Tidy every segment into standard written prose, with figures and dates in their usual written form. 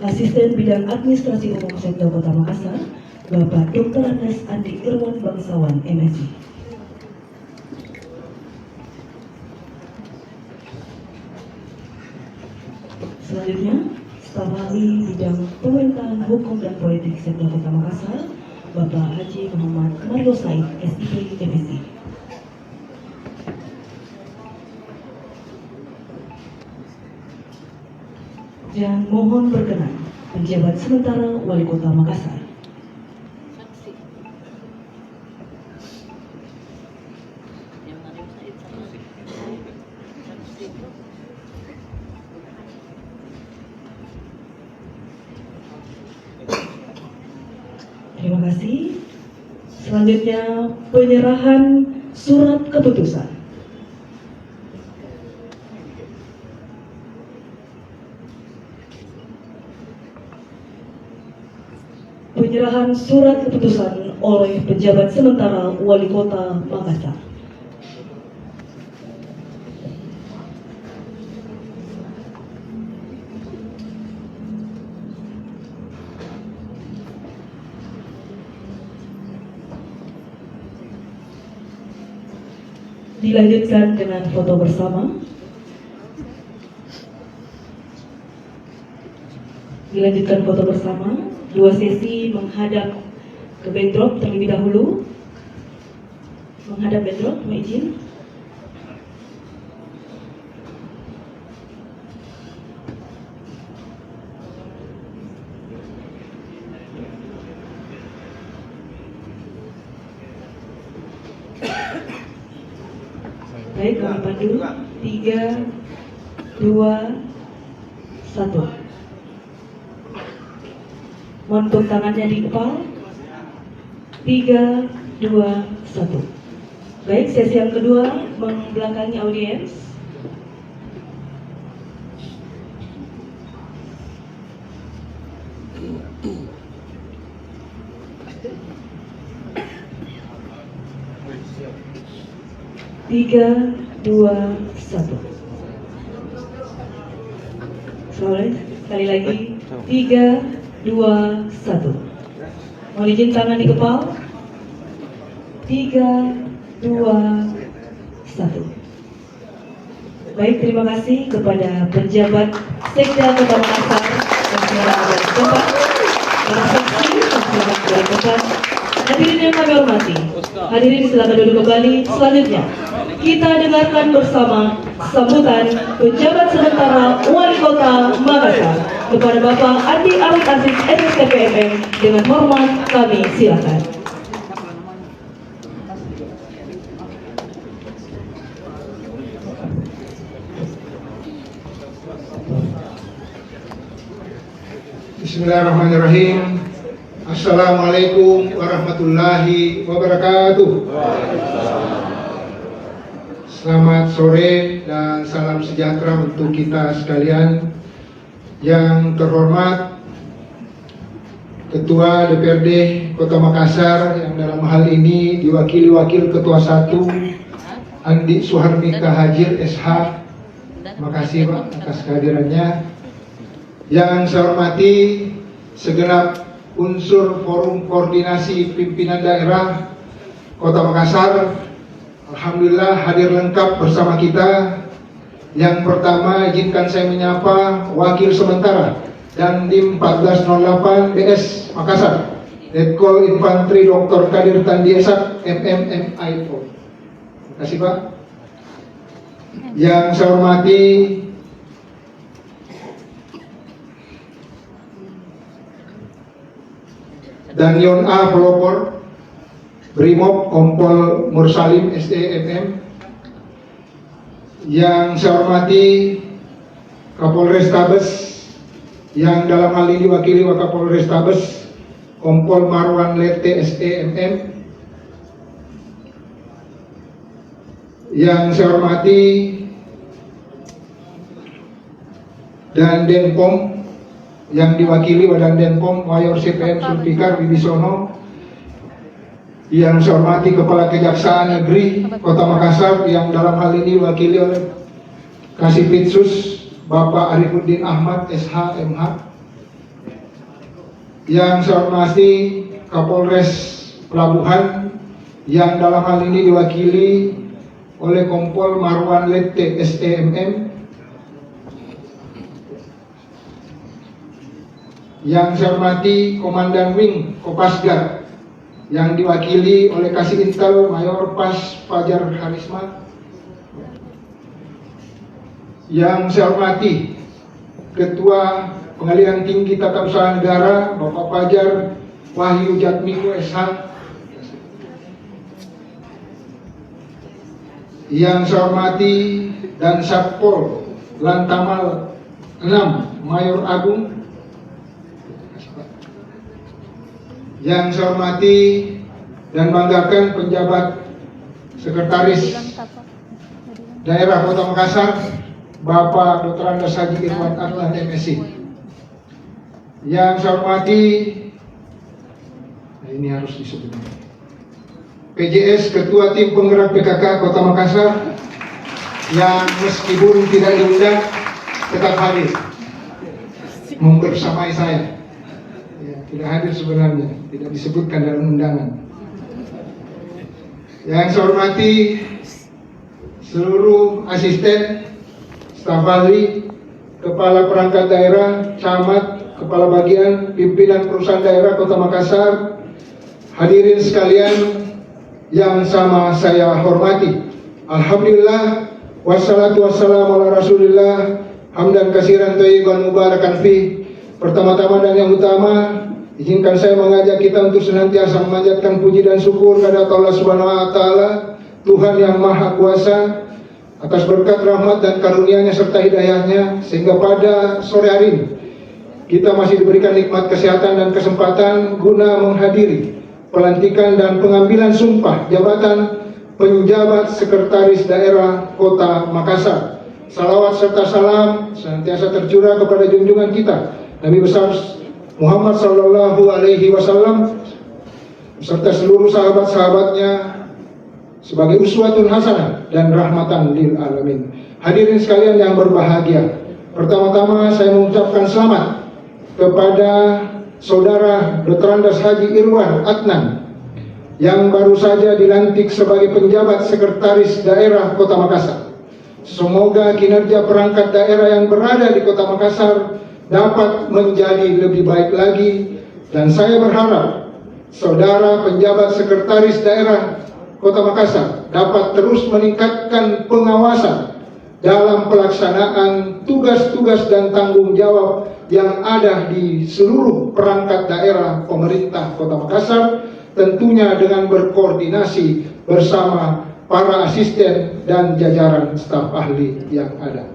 Asisten Bidang Administrasi Umum Sekda Kota Makassar, Bapak Dr. Andes Andi Irwan Bangsawan, MSI. Selanjutnya, Staf Ahli Bidang Pemerintahan Hukum dan Politik Sekda Kota Makassar, Bapak Haji Muhammad Mario Said, SIP, MSI. Dan mohon berkenan penjabat sementara Wali Kota Makassar. Terima kasih. Selanjutnya penyerahan surat keputusan. Penyerahan surat keputusan oleh penjabat sementara Wali Kota Makassar. Dilanjutkan dengan foto bersama. Dilanjutkan foto bersama. Dua sesi menghadap ke backdrop terlebih dahulu. Menghadap backdrop, mohon izin. Baik, kami pandu. 3, 2, 1. Mohon untuk tangannya di kepala. 3, 2, 1. Baik, sesi yang kedua membelakangi audiens. Tiga, dua, satu. Sekali lagi. 3, 2, 1. Mohon izin tangan di kepala. 3, 2, 1. Baik, terima kasih kepada penjabat Sekda Kota Makassar yang telah ada di tempat, para saksi yang telah berkenan. Hadirin yang kami hormati, hadirin silakan duduk kembali. Selanjutnya, kita dengarkan bersama sambutan penjabat sementara Wali Kota Makassar kepada Bapak Andi Arif Aziz SSTPMM. Dengan hormat kami silakan. Bismillahirrahmanirrahim. Assalamualaikum warahmatullahi wabarakatuh. Selamat sore dan salam sejahtera untuk kita sekalian. Yang terhormat Ketua DPRD Kota Makassar yang dalam hal ini diwakili Wakil Ketua 1 Andi Suharmika Hajir SH. Terima kasih Pak atas kehadirannya. Yang saya hormati segenap unsur forum koordinasi pimpinan daerah Kota Makassar, alhamdulillah hadir lengkap bersama kita. Yang pertama, izinkan saya menyapa Wakil Sementara dan Dim 1408 BS Makassar, Letkol Infantri Dr. Kadir Tandi Esak MMMIO. Terima kasih Pak. Yang saya hormati Danyon A. Pelopor, Brimob Kompol Mursalim SDMM. Yang saya hormati Kapolres Tabes, yang dalam hal ini wakili Wakapolres Tabes Kompol Marwan Lete SDMM. Yang saya hormati dan Denpom, yang diwakili Wadan Denpom Mayor CPM Sulfikar Wibisono. Yang saya hormati Kepala Kejaksaan Negeri Kota Makassar, yang dalam hal ini diwakili oleh Kasipitsus Bapak Arifuddin Ahmad SH MH. Yang saya hormati Kapolres Pelabuhan yang dalam hal ini diwakili oleh Kompol Marwan Lette SEMM. Yang saya hormati Komandan Wing Kopasga yang diwakili oleh Kasih Intel Mayor Pas Fajar Harisma. Yang saya hormati Ketua Pengadilan Tinggi Tata Usaha Negara Bapak Fajar Wahyu Jatmiko SH. Yang saya hormati dan Satpol Lantamal 6 Mayor Agung. Yang saya hormati dan banggakan penjabat Sekretaris Daerah Kota Makassar Bapak Dr. Andes Haji Irwan Adnan MSI. Yang saya hormati, nah ini harus disebut, PJS Ketua Tim Penggerak PKK Kota Makassar yang meskipun tidak diundang tetap hadir membersamai saya. Ya, tidak hadir sebenarnya, tidak disebutkan dalam undangan. Yang saya hormati seluruh asisten, staf ahli, kepala perangkat daerah, camat, kepala bagian, pimpinan perusahaan daerah Kota Makassar, hadirin sekalian yang sama saya hormati. Alhamdulillah, wassalatu wassalamu ala rasulillah, hamdan kasiran thayyiban mubarakan fi. Pertama-tama dan yang utama, izinkan saya mengajak kita untuk senantiasa memanjatkan puji dan syukur kepada Allah Subhanahu wa taala, Tuhan yang Maha Kuasa, atas berkat rahmat dan karunia-Nya serta hidayah-Nya sehingga pada sore hari ini kita masih diberikan nikmat kesehatan dan kesempatan guna menghadiri pelantikan dan pengambilan sumpah jabatan penjabat Sekretaris Daerah Kota Makassar. Salawat serta salam senantiasa tercurah kepada junjungan kita Nabi besar Muhammad Sallallahu Alaihi Wasallam beserta seluruh sahabat-sahabatnya sebagai uswatun hasanah dan rahmatan lil alamin. Hadirin sekalian yang berbahagia, pertama-tama saya mengucapkan selamat kepada Saudara Dr. Andes Haji Irwan Adnan yang baru saja dilantik sebagai penjabat Sekretaris Daerah Kota Makassar. Semoga kinerja perangkat daerah yang berada di Kota Makassar dapat menjadi lebih baik lagi, dan saya berharap Saudara penjabat Sekretaris Daerah Kota Makassar dapat terus meningkatkan pengawasan dalam pelaksanaan tugas-tugas dan tanggung jawab yang ada di seluruh perangkat daerah pemerintah Kota Makassar, tentunya dengan berkoordinasi bersama para asisten dan jajaran staf ahli yang ada.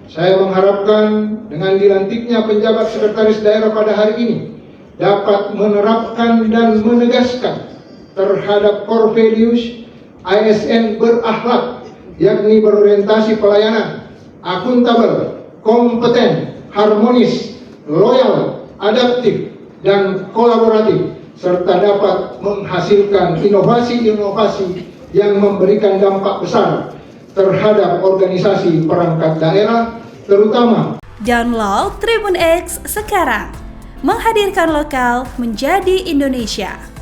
Saya mengharapkan dengan dilantiknya penjabat Sekretaris Daerah pada hari ini dapat menerapkan dan menegaskan terhadap core values ASN berakhlak, yakni berorientasi pelayanan, akuntabel, kompeten, harmonis, loyal, adaptif, dan kolaboratif, serta dapat menghasilkan inovasi-inovasi yang memberikan dampak besar terhadap organisasi perangkat daerah, terutama. Download Tribun X sekarang, menghadirkan lokal menjadi Indonesia.